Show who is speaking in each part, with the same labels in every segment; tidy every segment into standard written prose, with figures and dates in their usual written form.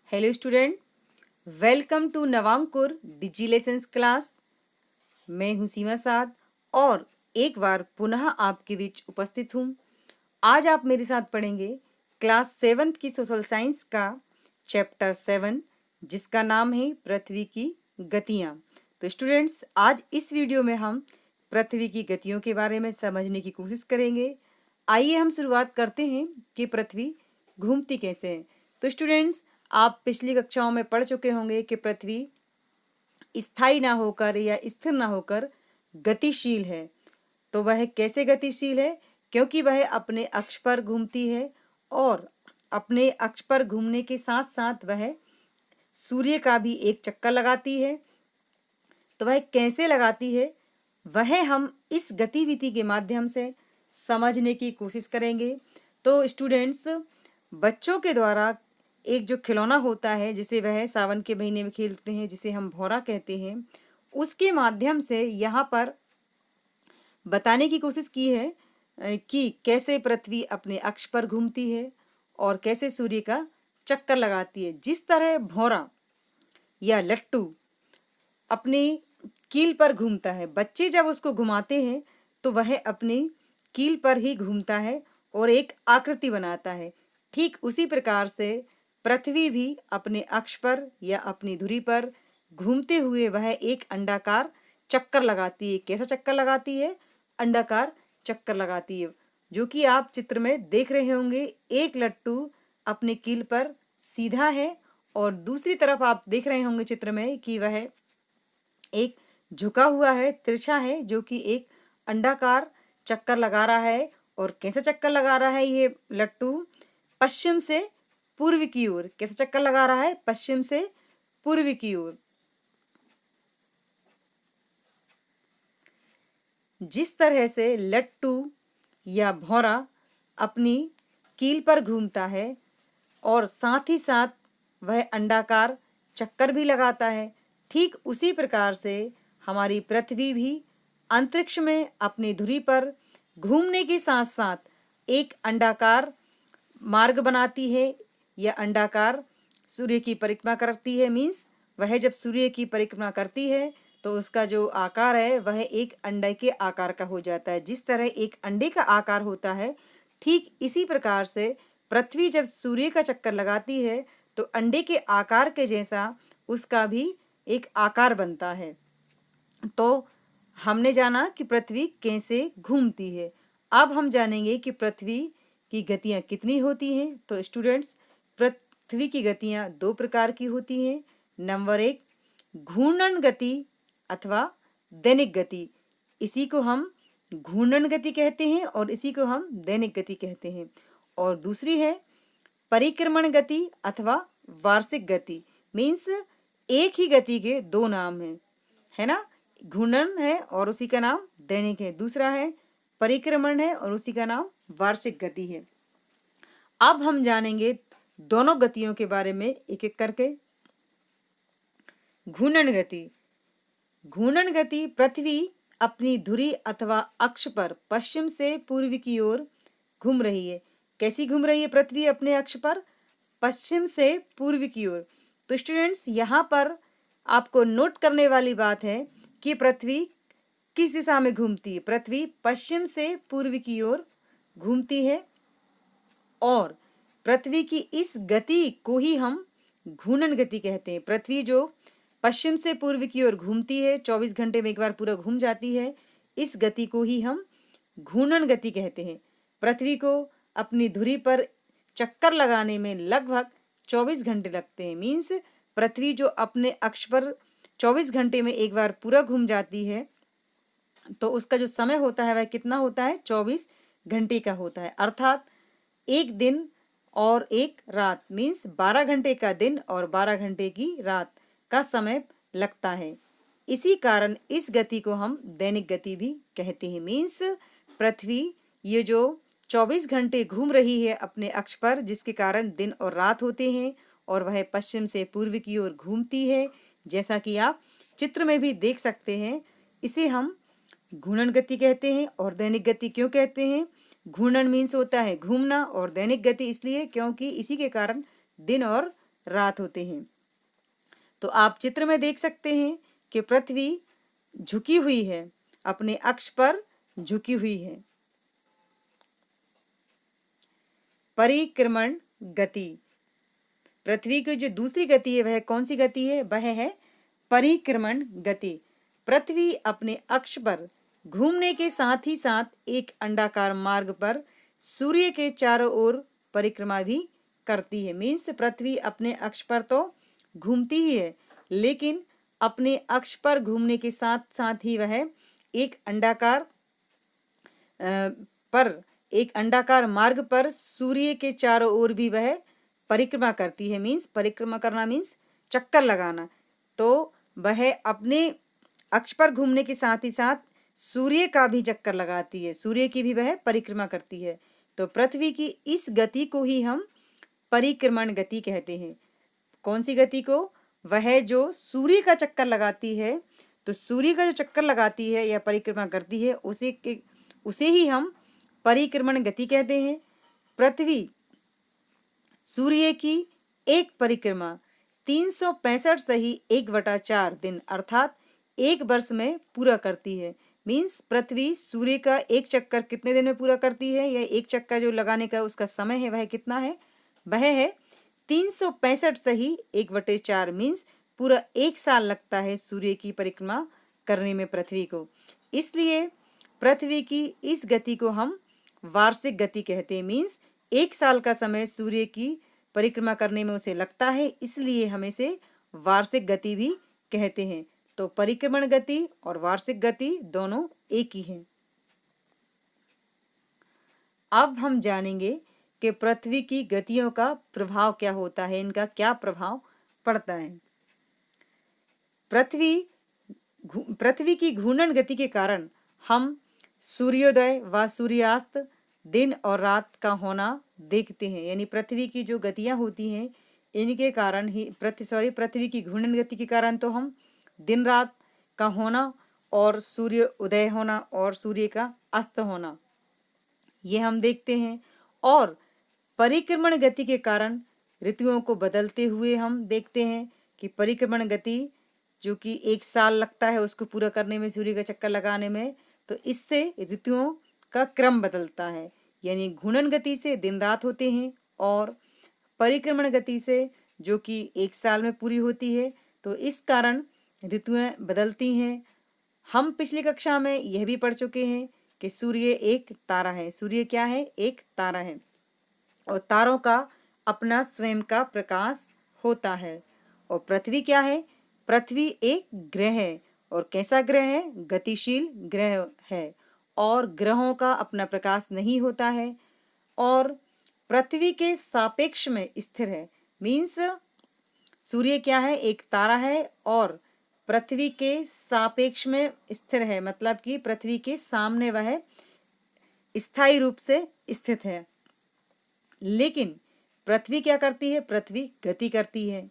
Speaker 1: Hello student, welcome to Navankur digi lessons class. मैं हूं सीमा साद और एक बार पुनः आपके बीच उपस्थित हूं। आज आप मेरे साथ पढ़ेंगे क्लास 7th की सोशल साइंस का चैप्टर 7 जिसका नाम है पृथ्वी की गतियां। तो स्टूडेंट्स, आज इस वीडियो में हम पृथ्वी की गतियों के बारे में समझने की कोशिश करेंगे। आइए हम शुरुआत करते हैं कि पृथ्वी घूमती कैसे है। तो स्टूडेंट्स, आप पिछली कक्षाओं में पढ़ चुके होंगे कि पृथ्वी स्थायी ना होकर या स्थिर ना होकर गतिशील है। तो वह कैसे गतिशील है? क्योंकि वह अपने अक्ष पर घूमती है और अपने अक्ष पर घूमने के साथ साथ वह सूर्य का भी एक चक्कर लगाती है। तो वह कैसे लगाती है, वह हम इस गतिविधि के माध्यम से समझने की कोशिश करेंगे। तो स्टूडेंट्स, बच्चों के द्वारा एक जो खिलौना होता है जिसे वह सावन के महीने में खेलते हैं, जिसे हम भौरा कहते हैं, उसके माध्यम से यहाँ पर बताने की कोशिश की है कि कैसे पृथ्वी अपने अक्ष पर घूमती है और कैसे सूर्य का चक्कर लगाती है। जिस तरह भौरा या लट्टू अपने कील पर घूमता है, बच्चे जब उसको घुमाते हैं तो वह अपनी कील पर ही घूमता है और एक आकृति बनाता है। ठीक उसी प्रकार से पृथ्वी भी अपने अक्ष पर या अपनी धुरी पर घूमते हुए वह एक अंडाकार चक्कर लगाती है। कैसा चक्कर लगाती है? अंडाकार चक्कर लगाती है, जो कि आप चित्र में देख रहे होंगे। एक लट्टू अपने कील पर सीधा है और दूसरी तरफ आप देख रहे होंगे चित्र में कि वह एक झुका हुआ है, तिरछा है, जो कि एक अंडाकार चक्कर लगा रहा है। और कैसा चक्कर लगा रहा है ये लट्टू? पश्चिम से पूर्व की ओर। कैसा चक्कर लगा रहा है? पश्चिम से पूर्व की ओर। जिस तरह से लट्टू या भौरा अपनी कील पर घूमता है और साथ ही साथ वह अंडाकार चक्कर भी लगाता है, ठीक उसी प्रकार से हमारी पृथ्वी भी अंतरिक्ष में अपनी धुरी पर घूमने के साथ साथ एक अंडाकार मार्ग बनाती है या अंडाकार सूर्य की परिक्रमा करती है। मीन्स वह जब सूर्य की परिक्रमा करती है तो उसका जो आकार है वह एक अंडे के आकार का हो जाता है। जिस तरह एक अंडे का आकार होता है, ठीक इसी प्रकार से पृथ्वी जब सूर्य का चक्कर लगाती है तो अंडे के आकार के जैसा उसका भी एक आकार बनता है। तो हमने जाना कि पृथ्वी कैसे घूमती है। अब हम जानेंगे कि पृथ्वी की गतियाँ कितनी होती हैं। तो स्टूडेंट्स, पृथ्वी की गतियाँ दो प्रकार की होती हैं। नंबर 1, घूर्णन गति अथवा दैनिक गति। इसी को हम घूर्णन गति कहते हैं और इसी को हम दैनिक गति कहते हैं। और दूसरी है परिक्रमण गति अथवा वार्षिक गति। मीन्स एक ही गति के दो नाम हैं, है ना। घूर्णन है और उसी का नाम दैनिक है, दूसरा है परिक्रमण है और उसी का नाम वार्षिक गति है। अब हम जानेंगे दोनों गतियों के बारे में एक एक करके। घूर्णन गति। घूर्णन गति, पृथ्वी अपनी धुरी अथवा अक्ष पर पश्चिम से पूर्व की ओर घूम रही है। कैसी घूम रही है पृथ्वी अपने अक्ष पर? पश्चिम से पूर्व की ओर। तो स्टूडेंट्स, यहाँ पर आपको नोट करने वाली बात है कि पृथ्वी किस दिशा में घूमती है। पृथ्वी पश्चिम से पूर्व की ओर घूमती है और पृथ्वी की इस गति को ही हम घूर्णन गति कहते हैं। पृथ्वी जो पश्चिम से पूर्व की ओर घूमती है, 24 घंटे में एक बार पूरा घूम जाती है, इस गति को ही हम घूर्णन गति कहते हैं। पृथ्वी को अपनी धुरी पर चक्कर लगाने में लगभग 24 घंटे लगते हैं। मीन्स पृथ्वी जो अपने अक्ष पर 24 घंटे में एक बार पूरा घूम जाती है तो उसका जो समय होता है वह कितना होता है? 24 घंटे का होता है। अर्थात एक दिन और एक रात, मीन्स 12 घंटे का दिन और 12 घंटे की रात का समय लगता है। इसी कारण इस गति को हम दैनिक गति भी कहते हैं। मीन्स पृथ्वी ये जो 24 घंटे घूम रही है अपने अक्ष पर, जिसके कारण दिन और रात होते हैं और वह पश्चिम से पूर्व की ओर घूमती है, जैसा कि आप चित्र में भी देख सकते हैं। इसे हम घूर्णन गति कहते हैं। और दैनिक गति क्यों कहते हैं? घूर्णन मीन्स होता है घूमना और दैनिक गति इसलिए क्योंकि इसी के कारण दिन और रात होते हैं। तो आप चित्र में देख सकते हैं कि पृथ्वी झुकी हुई है, अपने अक्ष पर झुकी हुई है। परिक्रमण गति, पृथ्वी की जो दूसरी गति है वह कौन सी गति है? वह है परिक्रमण गति। पृथ्वी अपने अक्ष पर घूमने के साथ ही साथ एक अंडाकार मार्ग पर सूर्य के चारों ओर परिक्रमा भी करती है। मीन्स पृथ्वी अपने अक्ष पर तो घूमती ही है, लेकिन अपने अक्ष पर घूमने के साथ साथ ही वह एक अंडाकार मार्ग पर सूर्य के चारों ओर भी वह परिक्रमा करती है। मीन्स परिक्रमा करना मीन्स चक्कर लगाना। तो वह अपने अक्ष पर घूमने के साथ ही साथ सूर्य का भी चक्कर लगाती है, सूर्य की भी वह परिक्रमा करती है। तो पृथ्वी की इस गति को ही हम परिक्रमण गति कहते हैं। कौन सी गति को? वह जो सूर्य का चक्कर लगाती है। तो सूर्य का जो चक्कर लगाती है या परिक्रमा करती है उसे ही हम परिक्रमण गति कहते हैं। पृथ्वी सूर्य की एक परिक्रमा 365 सही 1/4 दिन अर्थात एक वर्ष में पूरा करती है। मीन्स पृथ्वी सूर्य का एक चक्कर कितने दिन में पूरा करती है, या एक चक्कर जो लगाने का उसका समय है वह कितना है? वह है 365 सही 1/4। मीन्स पूरा एक साल लगता है सूर्य की परिक्रमा करने में पृथ्वी को। इसलिए पृथ्वी की इस गति को हम वार्षिक गति कहते हैं। मीन्स एक साल का समय सूर्य की परिक्रमा करने में उसे लगता है, इसलिए हम इसे वार्षिक गति भी कहते हैं। तो परिक्रमण गति और वार्षिक गति दोनों एक ही हैं। अब हम जानेंगे कि पृथ्वी की गतियों का प्रभाव क्या होता है, इनका क्या प्रभाव पड़ता है। पृथ्वी की घूर्णन गति के कारण हम सूर्योदय व सूर्यास्त, दिन और रात का होना देखते हैं। यानी पृथ्वी की जो गतियां होती हैं इनके कारण ही पृथ्वी की घूर्णन गति के कारण तो हम दिन रात का होना और सूर्य उदय होना और सूर्य का अस्त होना ये हम देखते हैं। और परिक्रमण गति के कारण ऋतुओं को बदलते हुए हम देखते हैं कि परिक्रमण गति जो कि एक साल लगता है उसको पूरा करने में, सूर्य का चक्कर लगाने में, तो इससे ऋतुओं का क्रम बदलता है। यानी घूर्णन गति से दिन रात होते हैं और परिक्रमण गति से जो कि एक साल में पूरी होती है, तो इस कारण ऋतुएं बदलती हैं। हम पिछली कक्षा में यह भी पढ़ चुके हैं कि सूर्य एक तारा है। सूर्य क्या है? एक तारा है और तारों का अपना स्वयं का प्रकाश होता है। और पृथ्वी क्या है? पृथ्वी एक ग्रह है। और कैसा ग्रह है? गतिशील ग्रह है और ग्रहों का अपना प्रकाश नहीं होता है और पृथ्वी के सापेक्ष में स्थिर है। मीन्स सूर्य क्या है? एक तारा है और पृथ्वी के सापेक्ष में स्थिर है, मतलब कि पृथ्वी के सामने वह स्थायी रूप से स्थित है। लेकिन पृथ्वी क्या करती है? पृथ्वी गति करती है।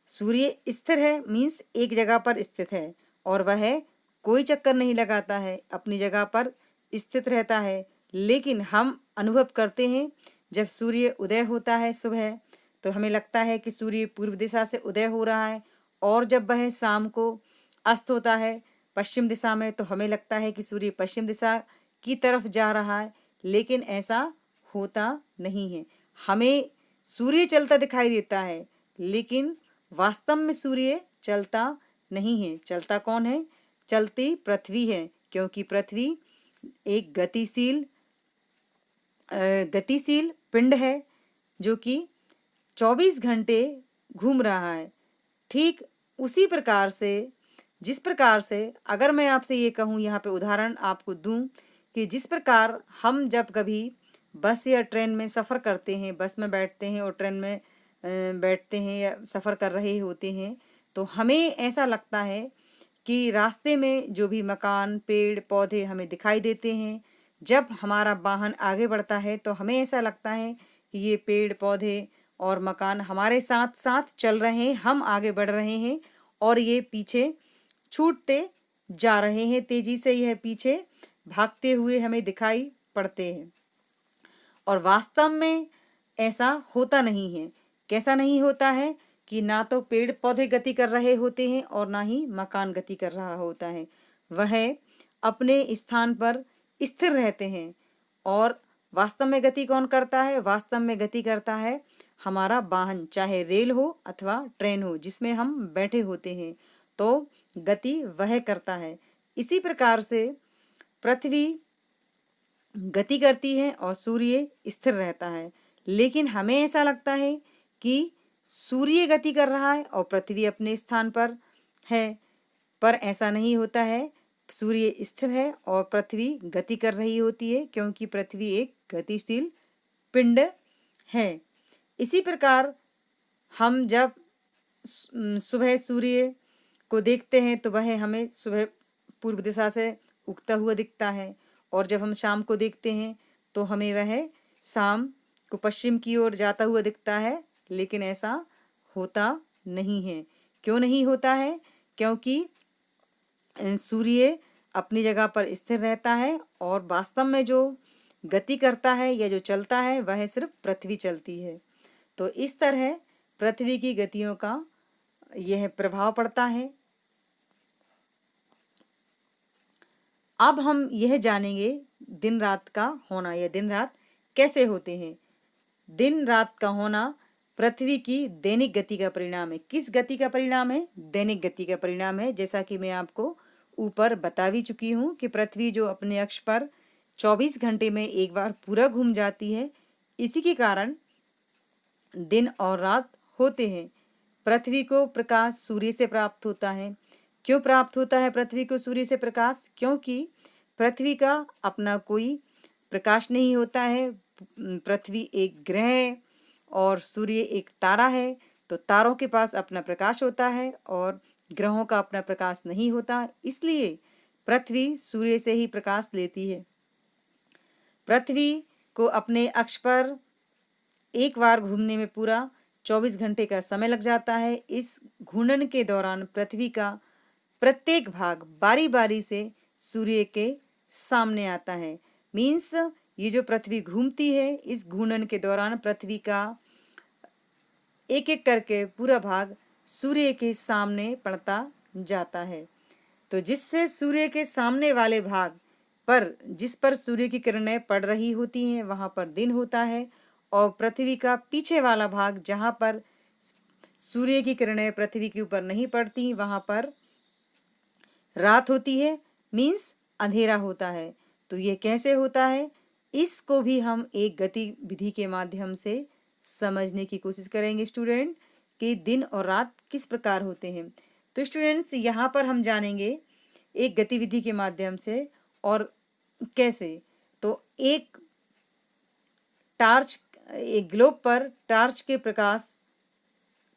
Speaker 1: सूर्य स्थिर है मीन्स एक जगह पर स्थित है और वह कोई चक्कर नहीं लगाता है, अपनी जगह पर स्थित रहता है। लेकिन हम अनुभव करते हैं जब सूर्य उदय होता है सुबह, तो हमें लगता है कि सूर्य पूर्व दिशा से उदय हो रहा है और जब वह शाम को अस्त होता है पश्चिम दिशा में, तो हमें लगता है कि सूर्य पश्चिम दिशा की तरफ जा रहा है। लेकिन ऐसा होता नहीं है। हमें सूर्य चलता दिखाई देता है, लेकिन वास्तव में सूर्य चलता नहीं है। चलता कौन है? चलती पृथ्वी है, क्योंकि पृथ्वी एक गतिशील पिंड है जो कि 24 घंटे घूम रहा है। ठीक उसी प्रकार से, जिस प्रकार से अगर मैं आपसे ये कहूँ, यहाँ पे उदाहरण आपको दूं कि जिस प्रकार हम जब कभी बस या ट्रेन में सफ़र करते हैं, बस में बैठते हैं और ट्रेन में बैठते हैं या सफ़र कर रहे होते हैं, तो हमें ऐसा लगता है कि रास्ते में जो भी मकान, पेड़, पौधे हमें दिखाई देते हैं, जब हमारा वाहन आगे बढ़ता है तो हमें ऐसा लगता है कि ये पेड़, पौधे और मकान हमारे साथ साथ चल रहे हैं, हम आगे बढ़ रहे हैं और ये पीछे छूटते जा रहे हैं। तेजी से यह पीछे भागते हुए हमें दिखाई पड़ते हैं और वास्तव में ऐसा होता नहीं है। कैसा नहीं होता है कि ना तो पेड़ पौधे गति कर रहे होते हैं और ना ही मकान गति कर रहा होता है, वह अपने स्थान पर स्थिर रहते हैं। और वास्तव में गति कौन करता है? वास्तव में गति करता है हमारा वाहन, चाहे रेल हो अथवा ट्रेन हो जिसमें हम बैठे होते हैं, तो गति वह करता है। इसी प्रकार से पृथ्वी गति करती है और सूर्य स्थिर रहता है। लेकिन हमें ऐसा लगता है कि सूर्य गति कर रहा है और पृथ्वी अपने स्थान पर है, पर ऐसा नहीं होता है। सूर्य स्थिर है और पृथ्वी गति कर रही होती है, क्योंकि पृथ्वी एक गतिशील पिंड है। इसी प्रकार हम जब सुबह सूर्य को देखते हैं तो वह हमें सुबह पूर्व दिशा से उगता हुआ दिखता है, और जब हम शाम को देखते हैं तो हमें वह शाम को पश्चिम की ओर जाता हुआ दिखता है। लेकिन ऐसा होता नहीं है। क्यों नहीं होता है? क्योंकि सूर्य अपनी जगह पर स्थिर रहता है और वास्तव में जो गति करता है या जो चलता है वह सिर्फ पृथ्वी चलती है। तो इस तरह पृथ्वी की गतियों का यह प्रभाव पड़ता है। अब हम यह जानेंगे दिन रात का होना या दिन रात कैसे होते हैं। दिन रात का होना पृथ्वी की दैनिक गति का परिणाम है। किस गति का परिणाम है? दैनिक गति का परिणाम है। जैसा कि मैं आपको ऊपर बता भी चुकी हूँ कि पृथ्वी जो अपने अक्ष पर 24 घंटे में एक बार पूरा घूम जाती है, इसी के कारण दिन और रात होते हैं। पृथ्वी को प्रकाश सूर्य से प्राप्त होता है। क्यों प्राप्त होता है पृथ्वी को सूर्य से प्रकाश? क्योंकि पृथ्वी का अपना कोई प्रकाश नहीं होता है। पृथ्वी एक ग्रह है और सूर्य एक तारा है, तो तारों के पास अपना प्रकाश होता है और ग्रहों का अपना प्रकाश नहीं होता। इसलिए पृथ्वी सूर्य से ही प्रकाश लेती है। पृथ्वी को अपने अक्ष पर एक बार घूमने में पूरा 24 घंटे का समय लग जाता है। इस घूर्णन के दौरान पृथ्वी का प्रत्येक भाग बारी बारी से सूर्य के सामने आता है। मीन्स ये जो पृथ्वी घूमती है, इस घूर्णन के दौरान पृथ्वी का एक एक करके पूरा भाग सूर्य के सामने पड़ता जाता है। तो जिससे सूर्य के सामने वाले भाग पर जिस पर सूर्य की किरणें पड़ रही होती हैं वहाँ पर दिन होता है, और पृथ्वी का पीछे वाला भाग जहाँ पर सूर्य की किरणें पृथ्वी के ऊपर नहीं पड़ती वहाँ पर रात होती है, मीन्स अंधेरा होता है। तो ये कैसे होता है, इसको भी हम एक गतिविधि के माध्यम से समझने की कोशिश करेंगे स्टूडेंट, कि दिन और रात किस प्रकार होते हैं। तो स्टूडेंट्स यहाँ पर हम जानेंगे एक गतिविधि के माध्यम से और कैसे। तो एक ग्लोब पर टार्च के प्रकाश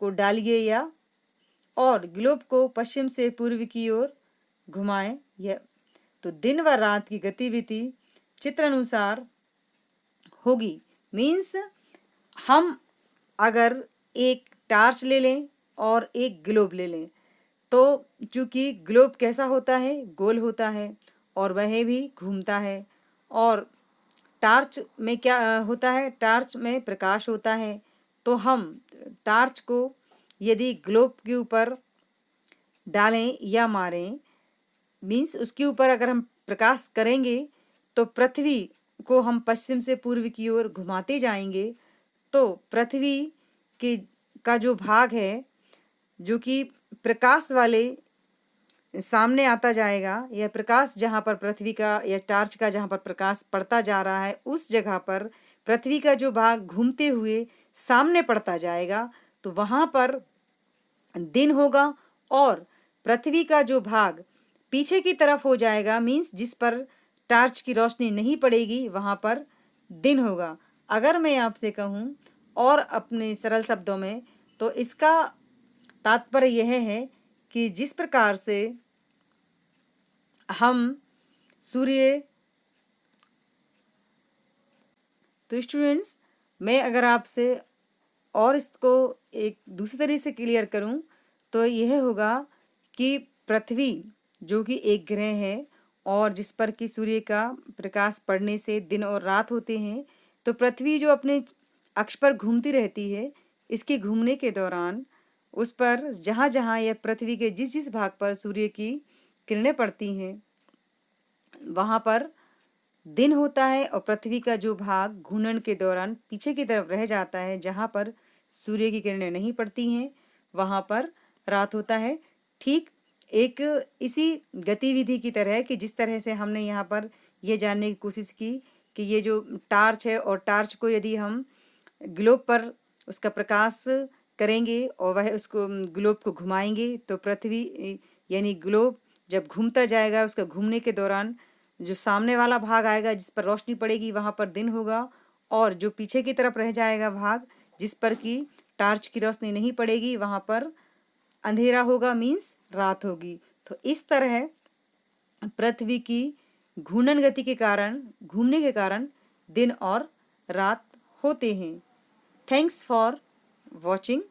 Speaker 1: को डालिए या और ग्लोब को पश्चिम से पूर्व की ओर घुमाएं। यह तो दिन व रात की गतिविधि चित्र अनुसार होगी। मीन्स हम अगर एक टार्च ले लें और एक ग्लोब ले लें, तो चूंकि ग्लोब कैसा होता है, गोल होता है और वह भी घूमता है। और टार्च में क्या होता है, टार्च में प्रकाश होता है। तो हम टार्च को यदि ग्लोब के ऊपर डालें या मारें, मीन्स उसके ऊपर अगर हम प्रकाश करेंगे तो पृथ्वी को हम पश्चिम से पूर्व की ओर घुमाते जाएंगे, तो पृथ्वी के का जो भाग है जो कि प्रकाश वाले सामने आता जाएगा, यह प्रकाश जहाँ पर पृथ्वी का या टार्च का जहाँ पर प्रकाश पड़ता जा रहा है उस जगह पर पृथ्वी का जो भाग घूमते हुए सामने पड़ता जाएगा, तो वहाँ पर दिन होगा। और पृथ्वी का जो भाग पीछे की तरफ हो जाएगा, मीन्स जिस पर टार्च की रोशनी नहीं पड़ेगी वहाँ पर दिन होगा। अगर मैं आपसे कहूँ और अपने सरल शब्दों में, तो इसका तात्पर्य यह है कि जिस प्रकार से हम सूर्य, तो स्टूडेंट्स मैं अगर आपसे और इसको एक दूसरी तरीके से क्लियर करूं तो यह होगा कि पृथ्वी जो कि एक ग्रह है और जिस पर कि सूर्य का प्रकाश पड़ने से दिन और रात होते हैं, तो पृथ्वी जो अपने अक्ष पर घूमती रहती है, इसके घूमने के दौरान उस पर जहाँ-जहाँ या पृथ्वी के जिस-जिस भाग पर सूर्य की किरणें पड़ती हैं, वहाँ पर दिन होता है और पृथ्वी का जो भाग घूर्णन के दौरान पीछे की तरफ रह जाता है, जहाँ पर सूर्य की किरणें नहीं पड़ती हैं, वहाँ पर रात होता है। ठीक एक इसी गतिविधि की तरह कि जिस तरह से हमने यहाँ पर ये जानने की कोशिश की कि ये जो टार्च है और टार्च को यदि हम ग्लोब पर उसका प्रकाश करेंगे और वह उसको ग्लोब को घुमाएंगे तो पृथ्वी यानी ग्लोब जब घूमता जाएगा, उसका घूमने के दौरान जो सामने वाला भाग आएगा जिस पर रोशनी पड़ेगी वहाँ पर दिन होगा, और जो पीछे की तरफ रह जाएगा भाग जिस पर कि टार्च की रोशनी नहीं पड़ेगी वहाँ पर अंधेरा होगा, मीन्स रात होगी। तो इस तरह पृथ्वी की घूर्णन गति के कारण, घूमने के कारण दिन और रात होते हैं। Thanks for watching.